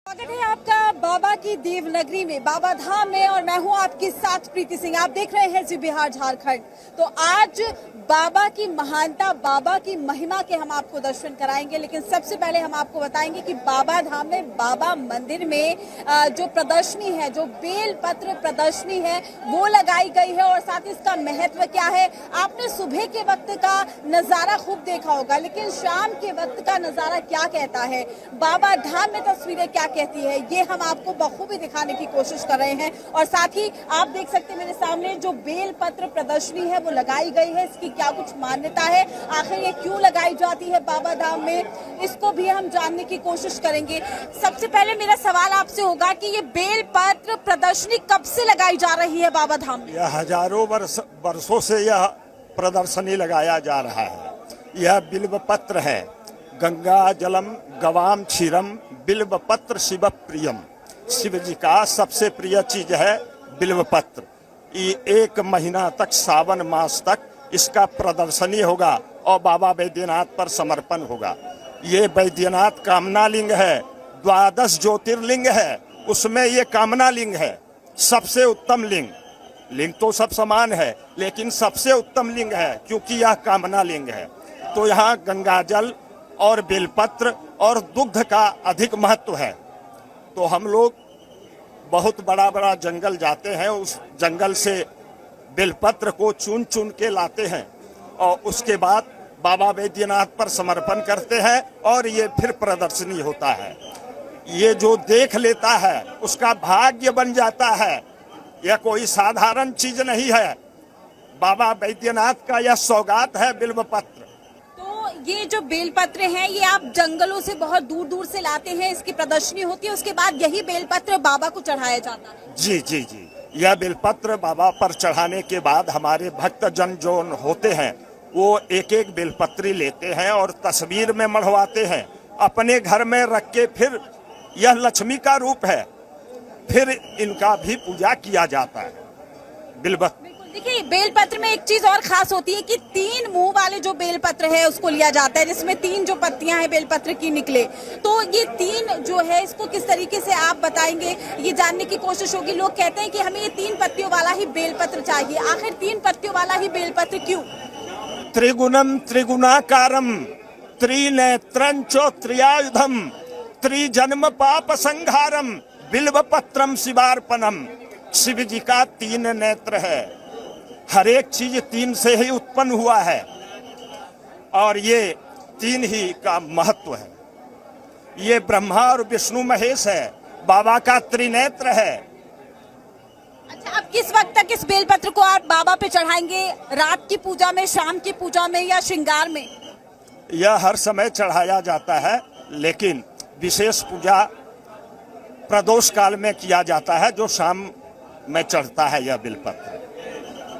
स्वागत है आपका बाबा की देवनगरी में, बाबा धाम में, और मैं हूं आपके साथ प्रीति सिंह। आप देख रहे हैं जी बिहार झारखंड। तो आज बाबा की महानता, बाबा की महिमा के हम आपको दर्शन कराएंगे, लेकिन सबसे पहले हम आपको बताएंगे कि बाबा धाम में, बाबा मंदिर में जो प्रदर्शनी है, जो बेल पत्र प्रदर्शनी है, वो लगाई गई है और साथ ही इसका महत्व क्या है। आपने सुबह के वक्त का नजारा खूब देखा होगा, लेकिन शाम के वक्त का नजारा क्या कहता है, बाबा धाम में तस्वीरें क्या कहती है, ये हम आपको बखूबी दिखाने की कोशिश कर रहे हैं। और साथ ही आप देख सकते हैं मेरे सामने जो बेल पत्र प्रदर्शनी है वो लगाई गई है। इसकी क्या कुछ मान्यता है, आखिर ये क्यों लगाई जाती है बाबा धाम में, इसको भी हम जानने की कोशिश करेंगे। सबसे पहले मेरा सवाल आपसे होगा कि ये बेल पत्र प्रदर्शनी कब से लगाई जा रही है बाबा धाम में? यह हजारों वर्षों से यह प्रदर्शनी लगाया जा रहा है। यह बिल्व पत्र है। गंगा जलम गवाम क्षीरम बिल्व पत्र शिव प्रियम। शिव जी का सबसे प्रिय चीज है बिल्व पत्र। ये 1 महीना तक, सावन मास तक इसका प्रदर्शनी होगा और बाबा बैद्यनाथ पर समर्पण होगा। ये बैद्यनाथ कामना लिंग है, 12 ज्योतिर्लिंग है, उसमें ये कामना लिंग है। सबसे उत्तम लिंग। लिंग तो सब समान है, लेकिन सबसे उत्तम लिंग है क्योंकि यह कामना लिंग है। तो यहाँ गंगाजल और बेलपत्र और दुग्ध का अधिक महत्व है। तो हम लोग बहुत बड़ा बड़ा जंगल जाते हैं, उस जंगल से बेलपत्र को चुन चुन के लाते हैं और उसके बाद बाबा बैद्यनाथ पर समर्पण करते हैं और ये फिर प्रदर्शनी होता है। ये जो देख लेता है उसका भाग्य बन जाता है। यह कोई साधारण चीज नहीं है। बाबा बैद्यनाथ का यह सौगात है बिल्व पत्र। तो ये जो बेलपत्र हैं, ये आप जंगलों से बहुत दूर दूर से लाते हैं, इसकी प्रदर्शनी होती है, उसके बाद यही बेलपत्र बाबा को चढ़ाया जाता है? जी जी जी, यह बेलपत्र बाबा पर चढ़ाने के बाद हमारे भक्त जन जो होते हैं वो एक एक बेलपत्री लेते हैं और तस्वीर में मढ़वाते हैं, अपने घर में रख के। फिर यह लक्ष्मी का रूप है, फिर इनका भी पूजा किया जाता है। बिल्कुल। देखिए, बेलपत्र में एक चीज और खास होती है कि 3 मुंह वाले जो बेलपत्र है उसको लिया जाता है, जिसमें 3 जो पत्तियां हैं बेलपत्र की निकले। तो ये 3 जो है, इसको किस तरीके से आप बताएंगे, ये जानने की कोशिश होगी। लोग कहते हैं कि हमें ये 3 पत्तियों वाला ही बेलपत्र चाहिए। आखिर 3 पत्तियों वाला ही बेलपत्र क्यों? त्रिगुणम त्रिगुणाकारम त्रिनेत्रं च त्रियायुधम त्रिजन्म पाप संहारम बिल्व पत्रम शिवार्पणम। शिव जी का 3 नेत्र है। हर एक चीज 3 से ही उत्पन्न हुआ है और ये 3 ही का महत्व है। ये ब्रह्मा और विष्णु महेश है, बाबा का त्रिनेत्र है। अच्छा, अब किस वक्त तक इस बेलपत्र को आप बाबा पे चढ़ाएंगे? रात की पूजा में, शाम की पूजा में या श्रृंगार में? यह हर समय चढ़ाया जाता है, लेकिन विशेष पूजा प्रदोष काल में किया जाता है, जो शाम में चढ़ता है यह बेलपत्र।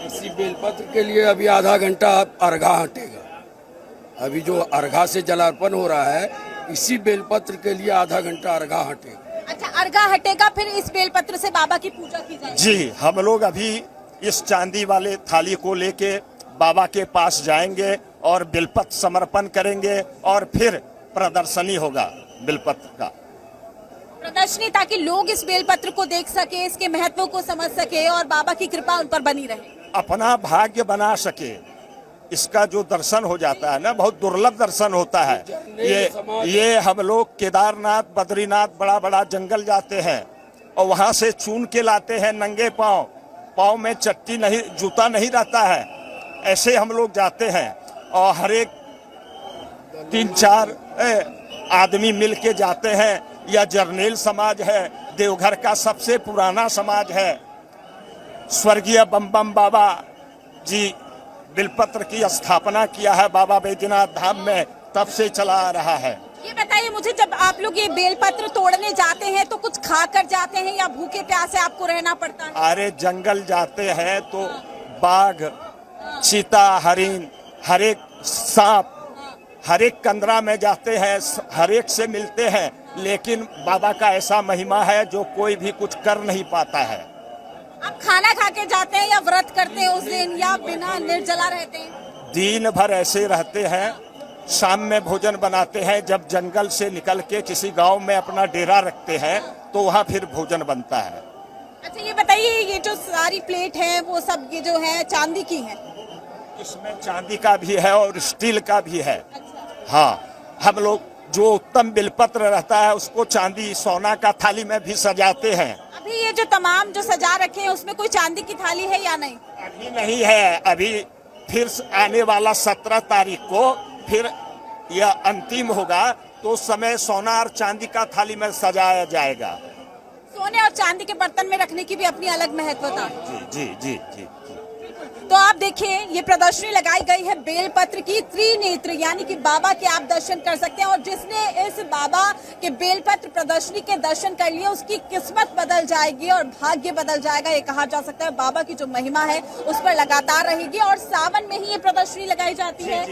इसी बेलपत्र के लिए अभी आधा घंटा अर्घा हटेगा। अभी जो अर्घा से जलार्पण हो रहा है, इसी बेलपत्र के लिए आधा घंटा अर्घा हटेगा। अच्छा, अर्घा हटेगा, फिर इस बेलपत्र से बाबा की पूजा की जाएगी? जी, हम लोग अभी इस चांदी वाले थाली को लेके बाबा के पास जाएंगे और बेलपत्र समर्पण करेंगे और फिर प्रदर्शनी होगा बेलपत्र का। प्रदर्शनी, ताकि लोग इस बेलपत्र को देख सके, इसके महत्व को समझ सके और बाबा की कृपा उन पर बनी रहे, अपना भाग्य बना सके। इसका जो दर्शन हो जाता है ना, बहुत दुर्लभ दर्शन होता है। ये हम लोग केदारनाथ, बद्रीनाथ, बड़ा बड़ा जंगल जाते हैं और वहां से चुन के लाते हैं नंगे पाँव में चट्टी नहीं, जूता नहीं रहता है, ऐसे हम लोग जाते हैं और हर एक 3-4 आदमी मिल के जाते हैं। यह जर्नेल समाज है, देवघर का सबसे पुराना समाज है। स्वर्गीय बम बम बाबा जी बिलपत्र की स्थापना किया है बाबा बैद्यनाथ धाम में, तब से चला आ रहा है। ये बताइए मुझे, जब आप लोग ये बेलपत्र तोड़ने जाते हैं तो कुछ खा कर जाते हैं या भूखे प्यासे आपको रहना पड़ता है? अरे जंगल जाते हैं तो बाघ, चीता, हरिन, हर एक सांप, हर एक कंदरा में जाते हैं, हर एक से मिलते हैं, लेकिन बाबा का ऐसा महिमा है जो कोई भी कुछ कर नहीं पाता है। आप खाना खा के जाते हैं या व्रत करते हैं उस दिन, या बिना निर्जला रहते हैं? दिन भर ऐसे रहते हैं शाम में भोजन बनाते हैं। जब जंगल से निकल के किसी गांव में अपना डेरा रखते हैं तो वहाँ फिर भोजन बनता है। अच्छा ये बताइए, ये जो सारी प्लेट है वो सब ये जो है चांदी की है? इसमें चांदी का भी है और स्टील का भी है। अच्छा। हाँ, हम लोग जो उत्तम बिलपत्र रहता है उसको चांदी सोना का थाली में भी सजाते हैं। अभी ये जो तमाम जो सजा रखे हैं उसमें कोई चांदी की थाली है या नहीं? अभी नहीं है, अभी फिर आने वाला 17 तारीख को फिर यह अंतिम होगा तो उस समय सोना और चांदी का थाली में सजाया जाएगा। सोने और चांदी के बर्तन में रखने की भी अपनी अलग महत्वता। जी जी जी जी। तो आप देखिए, ये प्रदर्शनी लगाई गई है बेलपत्र की, त्रिनेत्र यानी कि बाबा के आप दर्शन कर सकते हैं। और जिसने इस बाबा के बेलपत्र प्रदर्शनी के दर्शन कर लिए उसकी किस्मत बदल जाएगी और भाग्य बदल जाएगा, ये कहा जा सकता है। बाबा की जो महिमा है उस पर लगातार रहेगी और सावन में ही ये प्रदर्शनी लगाई जाती है।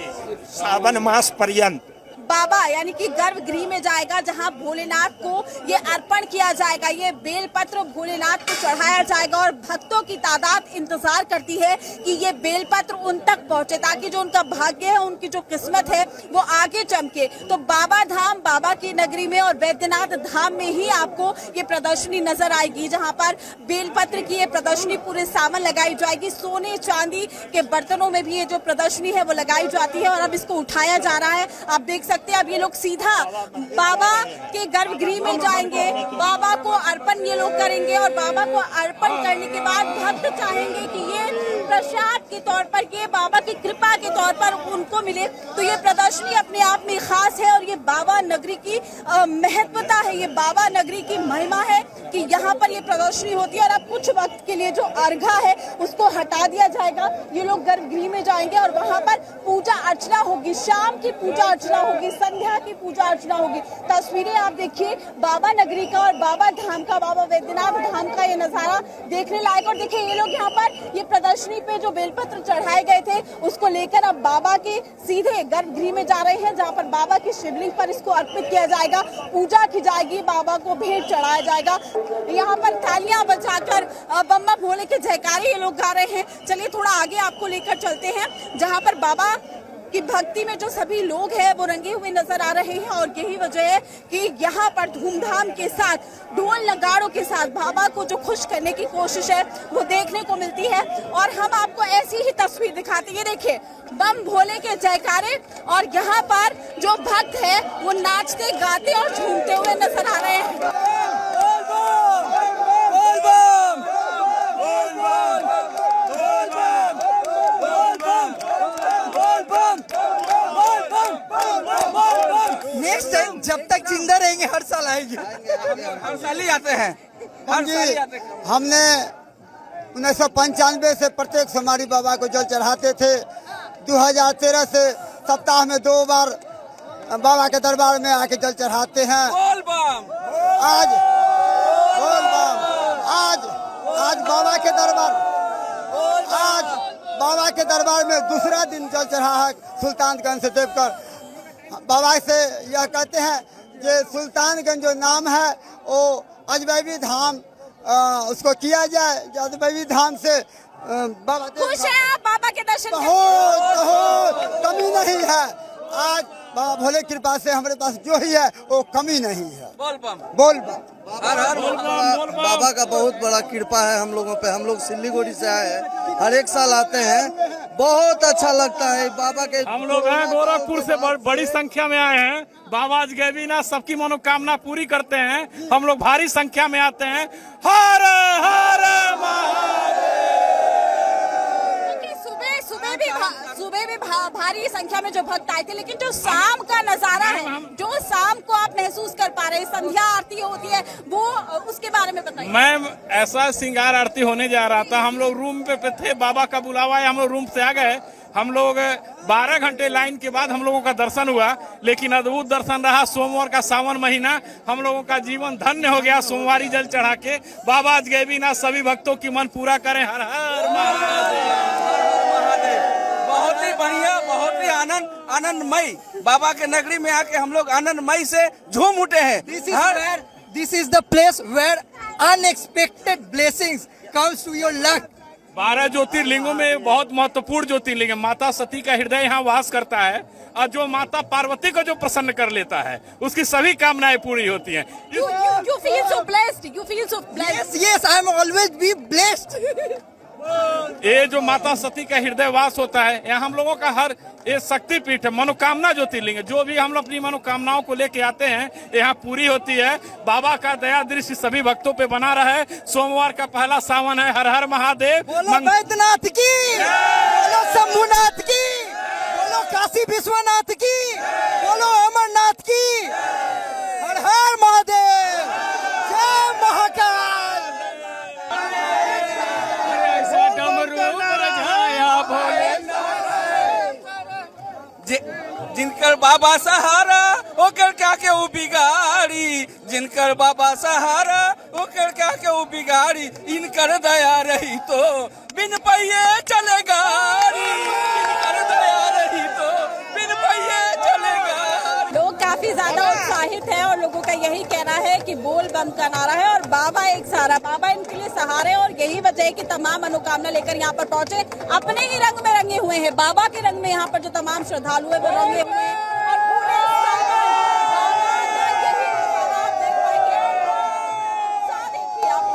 सावन मास पर्यंत बाबा यानी कि गर्भगृह में जाएगा जहां भोलेनाथ को ये अर्पण किया जाएगा, ये बेलपत्र भोलेनाथ को चढ़ाया जाएगा और भक्तों की तादाद इंतजार करती है कि ये बेलपत्र उन तक पहुंचे ताकि जो उनका भाग्य है, उनकी जो किस्मत है वो आगे चमके। तो बाबा धाम, बाबा की नगरी में और वैद्यनाथ धाम में ही आपको ये प्रदर्शनी नजर आएगी, जहां पर बेलपत्र की ये प्रदर्शनी पूरे सावन लगाई जाएगी। सोने चांदी के बर्तनों में भी ये जो प्रदर्शनी है वो लगाई जाती है और अब इसको उठाया जा रहा है। आप देख सकते हैं अब ये लोग सीधा बाबा के गर्भगृह में जाएंगे, बाबा को अर्पण ये लोग करेंगे और बाबा को अर्पण करने के बाद भक्त चाहेंगे कि ये प्रसाद के तौर पर, ये बाबा की कृपा के तौर पर उनको मिले। तो ये प्रदर्शनी अपने आप में खास है और ये बाबा नगरी की महत्वता है, ये बाबा नगरी की महिमा है कि यहाँ पर ये प्रदर्शनी होती है। और अब कुछ वक्त के लिए जो अर्घा है उसको हटा दिया जाएगा, ये लोग गर्भगृह में जाएंगे और वहाँ पर पूजा अर्चना होगी, शाम की पूजा अर्चना होगी, संध्या की पूजा अर्चना होगी। तस्वीरें आप देखिए बाबा नगरी का और बाबा धाम का, बाबा वैद्यनाथ धाम का ये नजारा देखने लायक। और देखिए ये लोग यहाँ पर ये प्रदर्शनी पे जो बेलपत्र चढ़ाए गए थे उसको लेकर अब बाबा के सीधे गर्भगृह में जा रहे हैं, जहाँ पर बाबा की शिवलिंग पर इसको अर्पित किया जाएगा, पूजा की जाएगी, बाबा को भेंट चढ़ाया जाएगा। यहाँ पर तालियां बजाकर बम्बा भोले के जयकारे ये लोग गा रहे हैं। चलिए थोड़ा आगे आपको लेकर चलते हैं, जहाँ पर बाबा कि भक्ति में जो सभी लोग हैं वो रंगे हुए नजर आ रहे हैं। और यही वजह है कि यहाँ पर धूमधाम के साथ, ढोल नगाड़ों के साथ बाबा को जो खुश करने की कोशिश है वो देखने को मिलती है। और हम आपको ऐसी ही तस्वीर दिखाते हैं, देखिए बम भोले के जयकारे और यहाँ पर जो भक्त है वो नाचते गाते और झूमते हुए नजर आ रहे हैं। नेक्स्ट टाइम जब तक जिंदा रहेंगे हर साल आएंगे, हर साल ही आते हैं, हर साल ही आते हैं। हमने 1995 से प्रत्येक सोमवारी बाबा को जल चढ़ाते थे। 2013 से सप्ताह में 2 बार बाबा के दरबार में आके जल चढ़ाते हैं। आज बाबा के दरबार में दूसरा दिन जल चढ़ा है सुल्तानगंज से देवकर। बाबा से यह कहते हैं कि सुल्तानगंज जो नाम है वो अजमैरी धाम उसको किया जाए, अजमैरी धाम से बाबा खुश हैं आप बाबा के दर्शन बहुत कमी नहीं है। आज बाबा भोले कृपा से हमारे पास जो ही है वो कमी नहीं है। बोल बाबा का बहुत बड़ा कृपा है हम लोगों पे। हम लोग सिल्लीगुड़ी से आए हैं, हर एक साल आते हैं, बहुत अच्छा लगता है बाबा के। हम लोग हैं गोरखपुर से बड़ी संख्या में आए हैं। बाबा गैबीनाथ सबकी मनोकामना पूरी करते हैं। हम लोग भारी संख्या में आते हैं। हर हर सुबह भी भारी संख्या में जो भक्त आए थे, लेकिन जो शाम का नजारा है, जो शाम को आप महसूस कर पा रहे हैं, संध्या आरती होती है, वो उसके बारे में बताइए। मैम ऐसा श्रृंगार आरती होने जा रहा था, हम लोग रूम पे थे, बाबा का बुलावा है, हम लोग रूम से आ गए। हम लोग 12 घंटे लाइन के बाद हम लोगों का दर्शन हुआ, लेकिन अद्भुत दर्शन रहा। सोमवार का सावन महीना हम लोगों का जीवन धन्य हो गया सोमवारी जल चढ़ा के। बाबा गैबीनाथ सभी भक्तों की मन पूरा करें। हर हर महादेव। बहुत ही बढ़िया, बहुत ही आनंदमय बाबा के नगरी में आके हम लोग आनंदमय से झूम उठे हैं। This is the place where unexpected blessings comes to your luck. 12 ज्योतिर्लिंगों में बहुत महत्वपूर्ण ज्योतिर्लिंग है। माता सती का हृदय यहाँ वास करता है। और जो माता पार्वती को जो प्रसन्न कर लेता है उसकी सभी कामनाएं पूरी होती हैं। You feel so blessed. You feel so blessed. Yes, I am always be blessed. ये जो माता सती का हृदय वास होता है, यहाँ हम लोगों का हर ये शक्तिपीठ है, मनोकामना ज्योतिर्लिंग है। जो भी हम लोग अपनी मनोकामनाओं को लेके आते हैं यहाँ पूरी होती है। बाबा का दया दृष्टि सभी भक्तों पे बना रहे। सोमवार का पहला सावन है। हर हर महादेव। बोलो बैद्यनाथ की, बोलो शंभुनाथ की, बोलो काशी विश्वनाथ की, बोलो अमरनाथ की। हर हर महादेव, जय महाकाल। जिनकर बाबा सहारा ओकर क्या के उ बिगाड़ी, जिनकर बाबा सहारा ओकर क्या के उ बिगाड़ी। इनकर दया रही तो बिन पहिए चले गाड़ी, इनकर दया रही तो बिन पहिए चले गाड़ी। लोग काफी ज्यादा उत्साहित है और लोगों का यही कहना है कि बोल बम का नारा है और बाबा एक सहारा, बाबा इनके लिए सहारे हैं। और यही वजह है कि तमाम मनोकामना लेकर यहाँ पर पहुंचे, अपने ही रंग में रंगे हुए हैं। बाबा के रंग में यहाँ पर जो तमाम श्रद्धालु है वो रंगे हुए हैं और पूरे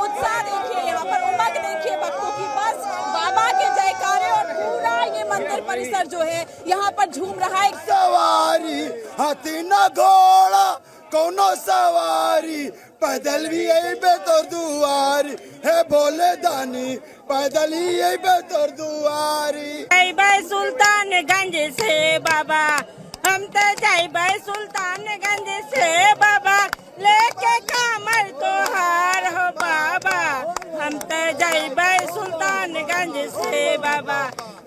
उत्साह देखिए, यहाँ पर उमंग देखिए भक्तों की। बस बाबा के जयकारे और पूरा ये मंदिर परिसर जो है यहाँ पर झूम रहा है। सवारी हाथी न घोड़ा कोनो सवारी, पैदल भी यही बेतौर दुआरी है भोले दानी, पैदल ही यही बेतौर दुआरी। जाइबै सुल्तानगंज से बाबा, हम तो जाइबै सुल्तानगंज से बाबा, लेके कामर तोहार हो बाबा। हम तो जाइबै सुल्तानगंज से बाबा,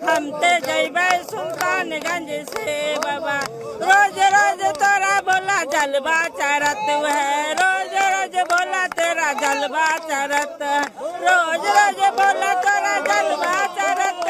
हम तो जाइबै सुल्तानगंज से बाबा। रोज रोज तोरा बोला जलवा चरत है, रोज रोज बोला तेरा जलवा चरत, रोज रोज बोला तोरा जलवा चरत,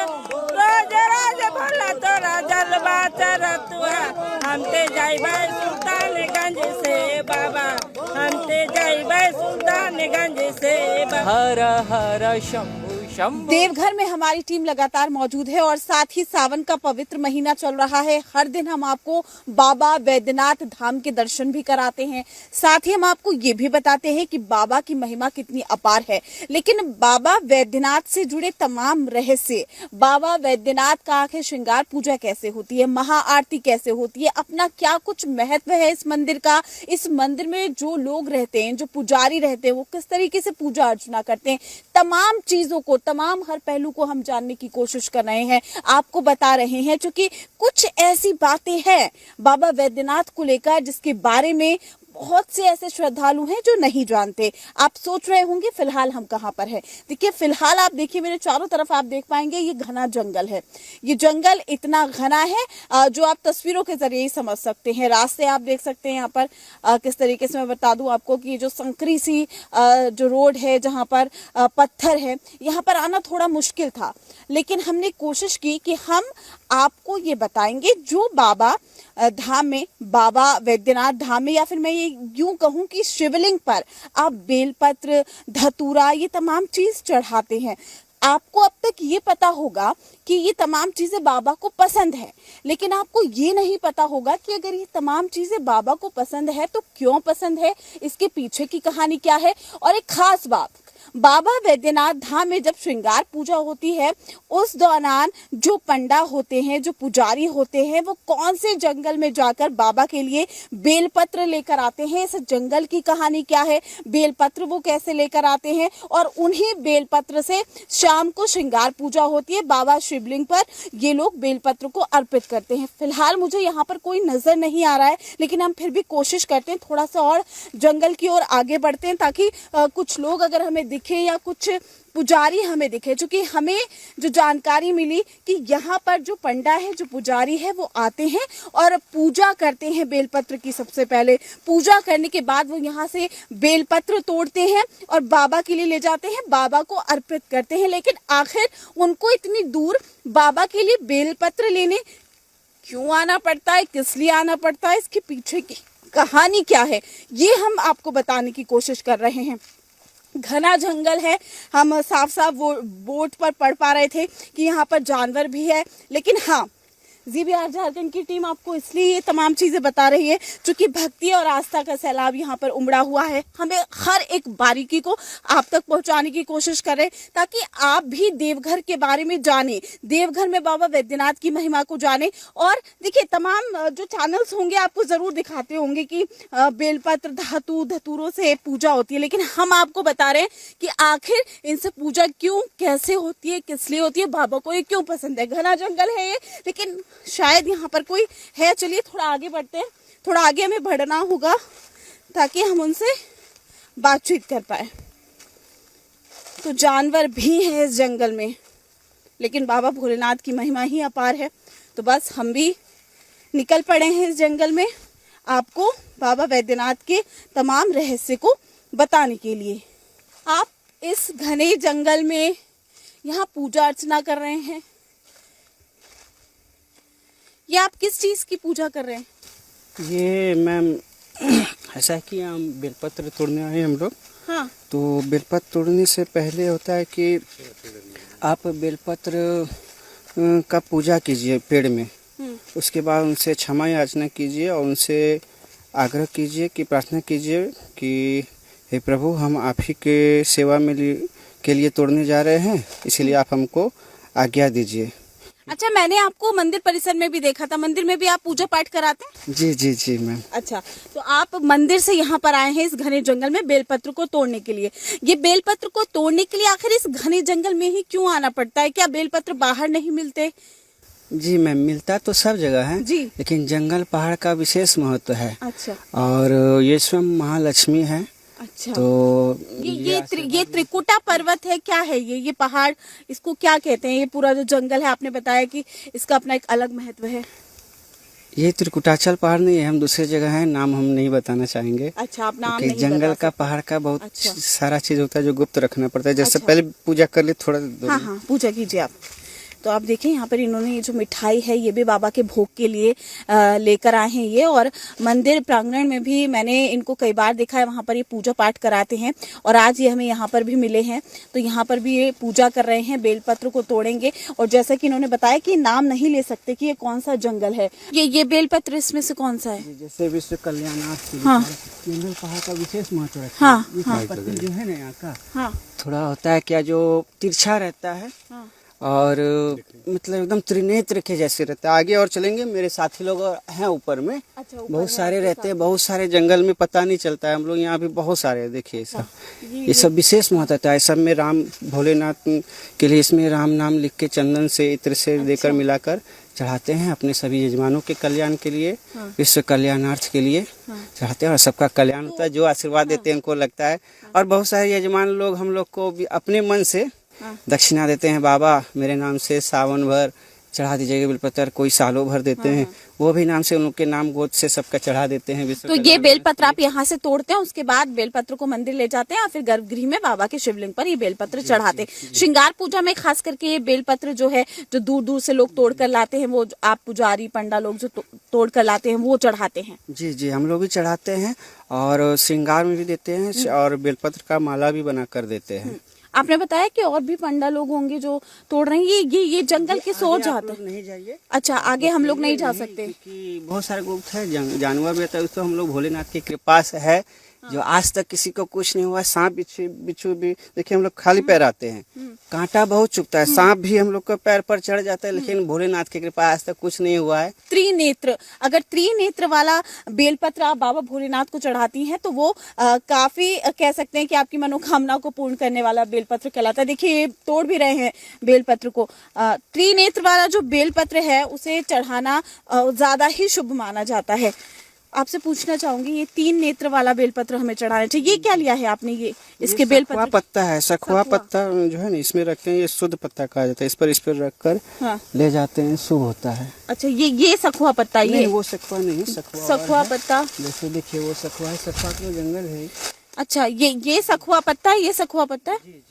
रोज रोज बोला तोरा जलवा चरत है। हम ते जाइबै सुल्तानगंज से बाबा, हम ते जाइबै सुल्तानगंज से बाबा। हर हर शंभु शंभु। देवघर में हमारी टीम लगातार मौजूद है और साथ ही सावन का पवित्र महीना चल रहा है। हर दिन हम आपको बाबा वैद्यनाथ धाम के दर्शन भी कराते हैं, साथ ही हम आपको ये भी बताते हैं कि बाबा की महिमा कितनी अपार है। लेकिन बाबा वैद्यनाथ से जुड़े तमाम रहस्य, बाबा वैद्यनाथ का आखिर श्रृंगार पूजा कैसे होती है, महाआरती कैसे होती है, अपना क्या कुछ महत्व है इस मंदिर का, इस मंदिर में जो लोग रहते हैं, जो पुजारी रहते हैं, वो किस तरीके से पूजा अर्चना करते हैं, तमाम चीजों को, तमाम हर पहलू को हम जानने की कोशिश कर रहे हैं, आपको बता रहे हैं। क्योंकि कुछ ऐसी बातें हैं बाबा वैद्यनाथ को लेकर जिसके बारे में बहुत से ऐसे श्रद्धालु हैं जो नहीं जानते। आप सोच रहे होंगे फिलहाल हम कहाँ पर है। देखिए फिलहाल आप देखिए मेरे चारों तरफ आप देख पाएंगे ये घना जंगल है। ये जंगल इतना घना है जो आप तस्वीरों के जरिए ही समझ सकते हैं। रास्ते आप देख सकते हैं यहाँ पर किस तरीके से। मैं बता दूं आपको कि ये जो संकरी सी जो रोड है जहाँ पर पत्थर है, यहाँ पर आना थोड़ा मुश्किल था, लेकिन हमने कोशिश की कि हम आपको ये बताएंगे जो बाबा धाम में, बाबा वैद्यनाथ धाम में, या फिर मैं ये यूं कहूं कि शिवलिंग पर आप बेलपत्र, धतूरा, ये तमाम चीज चढ़ाते हैं। आपको अब तक ये पता होगा कि ये तमाम चीजें बाबा को पसंद है, लेकिन आपको ये नहीं पता होगा कि अगर ये तमाम चीजें बाबा को पसंद है तो क्यों पसंद है, इसके पीछे की कहानी क्या है। और एक खास बात, बाबा वैद्यनाथ धाम में जब श्रृंगार पूजा होती है उस दौरान जो पंडा होते हैं, जो पुजारी होते हैं, वो कौन से जंगल में जाकर बाबा के लिए बेलपत्र लेकर आते हैं। इस जंगल की कहानी क्या है, बेलपत्र वो कैसे लेकर आते हैं, और उन्हीं बेलपत्र से शाम को श्रृंगार पूजा होती है। बाबा शिवलिंग पर ये लोग बेलपत्र को अर्पित करते हैं। फिलहाल मुझे यहाँ पर कोई नजर नहीं आ रहा है, लेकिन हम फिर भी कोशिश करते हैं, थोड़ा सा और जंगल की ओर आगे बढ़ते हैं ताकि कुछ लोग अगर हमें दिखे या कुछ पुजारी हमें दिखे। क्योंकि हमें जो जानकारी मिली कि यहाँ पर जो पंडा है, जो पुजारी है, वो आते हैं और पूजा करते हैं बेलपत्र की। सबसे पहले पूजा करने के बाद वो यहाँ से बेलपत्र तोड़ते हैं और बाबा के लिए ले जाते हैं, बाबा को अर्पित करते हैं। लेकिन आखिर उनको इतनी दूर बाबा के लिए बेलपत्र लेने क्यों आना पड़ता है, किस लिए आना पड़ता है, इसके पीछे की कहानी क्या है, ये हम आपको बताने की कोशिश कर रहे हैं। घना जंगल है, हम साफ साफ वो बोर्ड पर पढ़ पा रहे थे कि यहाँ पर जानवर भी है, लेकिन हाँ जी बिहार झारखंड की टीम आपको इसलिए ये तमाम चीजें बता रही है क्योंकि भक्ति और आस्था का सैलाब यहाँ पर उमड़ा हुआ है। हमें हर एक बारीकी को आप तक पहुंचाने की कोशिश करें ताकि आप भी देवघर के बारे में जाने, देवघर में बाबा वैद्यनाथ की महिमा को जाने। और देखिए तमाम जो चैनल्स होंगे आपको जरूर दिखाते होंगे कि बेलपत्र धतूरों से पूजा होती है, लेकिन हम आपको बता रहे हैं कि आखिर इनसे पूजा क्यों, कैसे होती है, किस लिए होती है, बाबा को ये क्यों पसंद है। घना जंगल है ये, लेकिन शायद यहाँ पर कोई है। चलिए थोड़ा आगे बढ़ते हैं, थोड़ा आगे हमें बढ़ना होगा ताकि हम उनसे बातचीत कर पाए। तो जानवर भी हैं इस जंगल में, लेकिन बाबा भोलेनाथ की महिमा ही अपार है। तो बस हम भी निकल पड़े हैं इस जंगल में आपको बाबा वैद्यनाथ के तमाम रहस्य को बताने के लिए। आप इस घने जंगल में यहाँ पूजा अर्चना कर रहे हैं, ये आप किस चीज की पूजा कर रहे हैं? ये मैम ऐसा है कि हम बेलपत्र तोड़ने आए हैं हम लोग। हाँ। तो बेलपत्र तोड़ने से पहले होता है कि आप बेलपत्र का पूजा कीजिए पेड़ में, उसके बाद उनसे क्षमा याचना कीजिए और उनसे आग्रह कीजिए कि प्रार्थना कीजिए कि हे प्रभु, हम आप ही के सेवा में के लिए तोड़ने जा रहे हैं, इसीलिए आप हमको आज्ञा दीजिए। अच्छा, मैंने आपको मंदिर परिसर में भी देखा था, मंदिर में भी आप पूजा पाठ कराते हैं? जी जी जी मैम। अच्छा, तो आप मंदिर से यहाँ पर आए हैं इस घने जंगल में बेलपत्र को तोड़ने के लिए। ये बेलपत्र को तोड़ने के लिए आखिर इस घने जंगल में ही क्यों आना पड़ता है? क्या बेलपत्र बाहर नहीं मिलते? जी मैम, मिलता तो सब जगह है जी, लेकिन जंगल पहाड़ का विशेष महत्व है। अच्छा। और ये स्वयं महालक्ष्मी है। अच्छा। तो ये त्रिकुटा पर्वत है, क्या है ये पहाड़, इसको क्या कहते हैं? ये पूरा जो जंगल है, आपने बताया कि इसका अपना एक अलग महत्व है। ये त्रिकुटाचल पहाड़ नहीं है, हम दूसरे जगह हैं, नाम हम नहीं बताना चाहेंगे। अच्छा, आप नाम नहीं जंगल का पहाड़ का बहुत अच्छा। सारा चीज होता है जो गुप्त रखना पड़ता है। जैसे अच्छा। पहले पूजा कर ले थोड़ा। हाँ, पूजा कीजिए आप। तो आप देखें यहाँ पर इन्होंने ये जो मिठाई है ये भी बाबा के भोग के लिए लेकर आए हैं ये। और मंदिर प्रांगण में भी मैंने इनको कई बार देखा है, वहाँ पर ये पूजा पाठ कराते हैं। और आज ये हमें यहाँ पर भी मिले हैं, तो यहाँ पर भी ये पूजा कर रहे हैं, बेलपत्र को तोड़ेंगे। और जैसा कि इन्होंने बताया कि नाम नहीं ले सकते कि ये कौन सा जंगल है। ये बेलपत्र इसमें से कौन सा है? जैसे विश्व कल्याणार्थ हाँ। जंगल पहाड़ का विशेष महत्व रखता हाँ, है। ये पत्ती जो है ना यहाँ का, हाँ, थोड़ा होता है क्या जो तिरछा रहता है। हाँ। और मतलब एकदम त्रिनेत्र के जैसे रहता है। आगे और चलेंगे, मेरे साथी लोग हैं ऊपर में। अच्छा, बहुत सारे रहते हैं, बहुत सारे जंगल में पता नहीं चलता है। हम लोग यहाँ भी बहुत सारे देखिए सब। ये सब विशेष महत्व है। सब में राम भोलेनाथ के लिए इसमें राम नाम लिख के चंदन से इत्र से देकर मिलाकर चढ़ाते हैं अपने सभी यजमानों के कल्याण के लिए, विश्व कल्याणार्थ के लिए चढ़ाते हैं। और सबका कल्याण होता है, जो आशीर्वाद देते हैं उनको लगता है। और बहुत सारे यजमान लोग हम लोग को भी अपने मन से दक्षिणा देते हैं, बाबा मेरे नाम से सावन भर चढ़ा दीजिएगा बेलपत्र। कोई सालों भर देते हैं, वो भी नाम से उनके नाम गोद से सबका चढ़ा देते हैं। तो ये बेलपत्र आप यहाँ से तोड़ते हैं, उसके बाद बेलपत्र को मंदिर ले जाते हैं और फिर गर्भगृह में बाबा के शिवलिंग पर ये बेलपत्र चढ़ाते हैं। श्रृंगार पूजा में खास करके ये बेलपत्र जो है, जो दूर दूर से लोग तोड़ कर लाते हैं, वो आप पुजारी पंडा लोग जो तोड़ कर लाते हैं वो चढ़ाते हैं। जी जी, हम लोग भी चढ़ाते हैं और श्रृंगार में भी देते हैं और बेलपत्र का माला भी बना कर देते हैं। आपने बताया कि और भी पंडा लोग होंगे जो तोड़ रहे हैं। ये जंगल के सोच जाते हैं। नहीं जाइए। अच्छा, आगे हम लोग नहीं जा सकते क्योंकि बहुत सारे गुप्त है, जानवर भी रहता है। तो हम लोग भोलेनाथ की कृपा से है जो आज तक किसी को कुछ नहीं हुआ। सांप बिच्छू भी देखिए, हम लोग खाली पैर आते हैं, कांटा बहुत चुभता है, सांप भी हम लोग को पैर पर चढ़ जाता है, लेकिन भोलेनाथ की कृपा आज तक कुछ नहीं हुआ है। त्रिनेत्र, अगर त्रिनेत्र वाला बेलपत्र आप बाबा भोलेनाथ को चढ़ाती हैं तो वो काफी कह सकते हैं कि आपकी मनोकामना को पूर्ण करने वाला बेलपत्र कहलाता है। देखिए ये तोड़ भी रहे हैं बेलपत्र को। त्रिनेत्र वाला जो बेलपत्र है उसे चढ़ाना ज्यादा ही शुभ माना जाता है। आपसे पूछना चाहूंगी, ये 3 नेत्र वाला बेलपत्र हमें चढ़ाना चाहिए, ये क्या लिया है आपने? ये इसके बेलपत्र पत्ता है, सखुआ पत्ता जो है ना, इसमें रखते हैं। ये शुद्ध पत्ता कहा जाता है। इस पर रखकर ले जाते हैं, शुभ होता है। अच्छा, ये सखुआ पत्ता? ये वो सखुआ नहीं, सखुआ पत्ता। जैसे देखिए वो सखुआ है, सखुआ का जंगल है। अच्छा, ये सखुआ पत्ता है, ये सखुआ पत्ता है।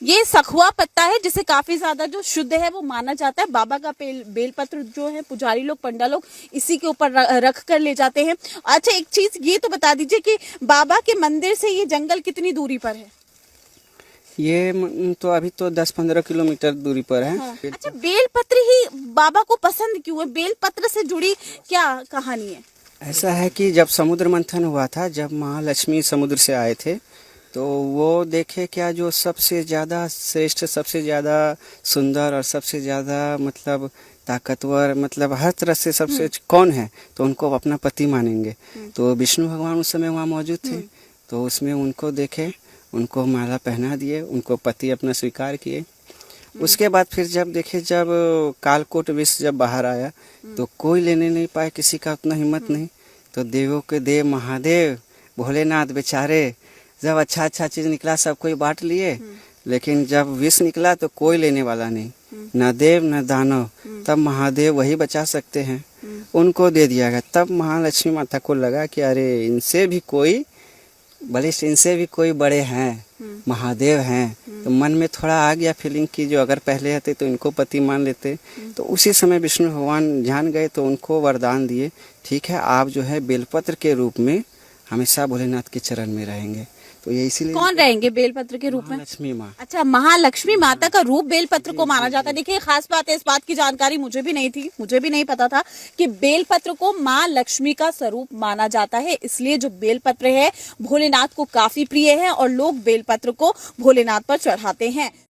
ये सखुआ पत्ता है जिसे काफी ज्यादा जो शुद्ध है वो माना जाता है। बाबा का बेलपत्र जो है पुजारी लोग पंडा लोग इसी के ऊपर रख कर ले जाते हैं। अच्छा, एक चीज ये तो बता दीजिए कि बाबा के मंदिर से ये जंगल कितनी दूरी पर है? ये तो अभी तो 10-15 किलोमीटर दूरी पर है। अच्छा, बेलपत्र ही बाबा को पसंद क्यों है? बेलपत्र से जुड़ी क्या कहानी है? ऐसा है कि जब समुद्र मंथन हुआ था, जब महालक्ष्मी समुद्र से आए थे, तो वो देखे क्या जो सबसे ज़्यादा श्रेष्ठ, सबसे ज़्यादा सुंदर और सबसे ज़्यादा मतलब ताकतवर, मतलब हर तरह से सबसे कौन है, तो उनको अपना पति मानेंगे। तो विष्णु भगवान उस समय वहाँ मौजूद थे, तो उसमें उनको देखे, उनको माला पहना दिए, उनको पति अपना स्वीकार किए। उसके बाद फिर जब देखे, जब कालकोट विष जब बाहर आया, तो कोई लेने नहीं पाए, किसी का उतना हिम्मत नहीं। तो देवों के देव महादेव भोलेनाथ बेचारे, जब अच्छा अच्छा चीज निकला सब कोई बांट लिए, लेकिन जब विष निकला तो कोई लेने वाला नहीं, न देव न दानव। तब महादेव वही बचा सकते हैं, उनको दे दिया गया। तब महालक्ष्मी माता को लगा कि अरे इनसे भी कोई बलिष्ठ, इनसे भी कोई बड़े हैं, महादेव हैं। तो मन में थोड़ा आ गया फीलिंग की जो अगर पहले आते तो इनको पति मान लेते। तो उसी समय विष्णु भगवान जान गए, तो उनको वरदान दिए, ठीक है आप जो है बेलपत्र के रूप में हमेशा भोलेनाथ के चरण में रहेंगे। तो ये इसीलिए कौन रहेंगे बेलपत्र के रूप में? लक्ष्मी माँ। अच्छा, महालक्ष्मी माता का रूप बेलपत्र को माना जाता है। देखिए, खास बात है, इस बात की जानकारी मुझे भी नहीं थी, मुझे भी नहीं पता था कि बेलपत्र को माँ लक्ष्मी का स्वरूप माना जाता है। इसलिए जो बेलपत्र है भोलेनाथ को काफी प्रिय है और लोग बेलपत्र को भोलेनाथ पर चढ़ाते हैं।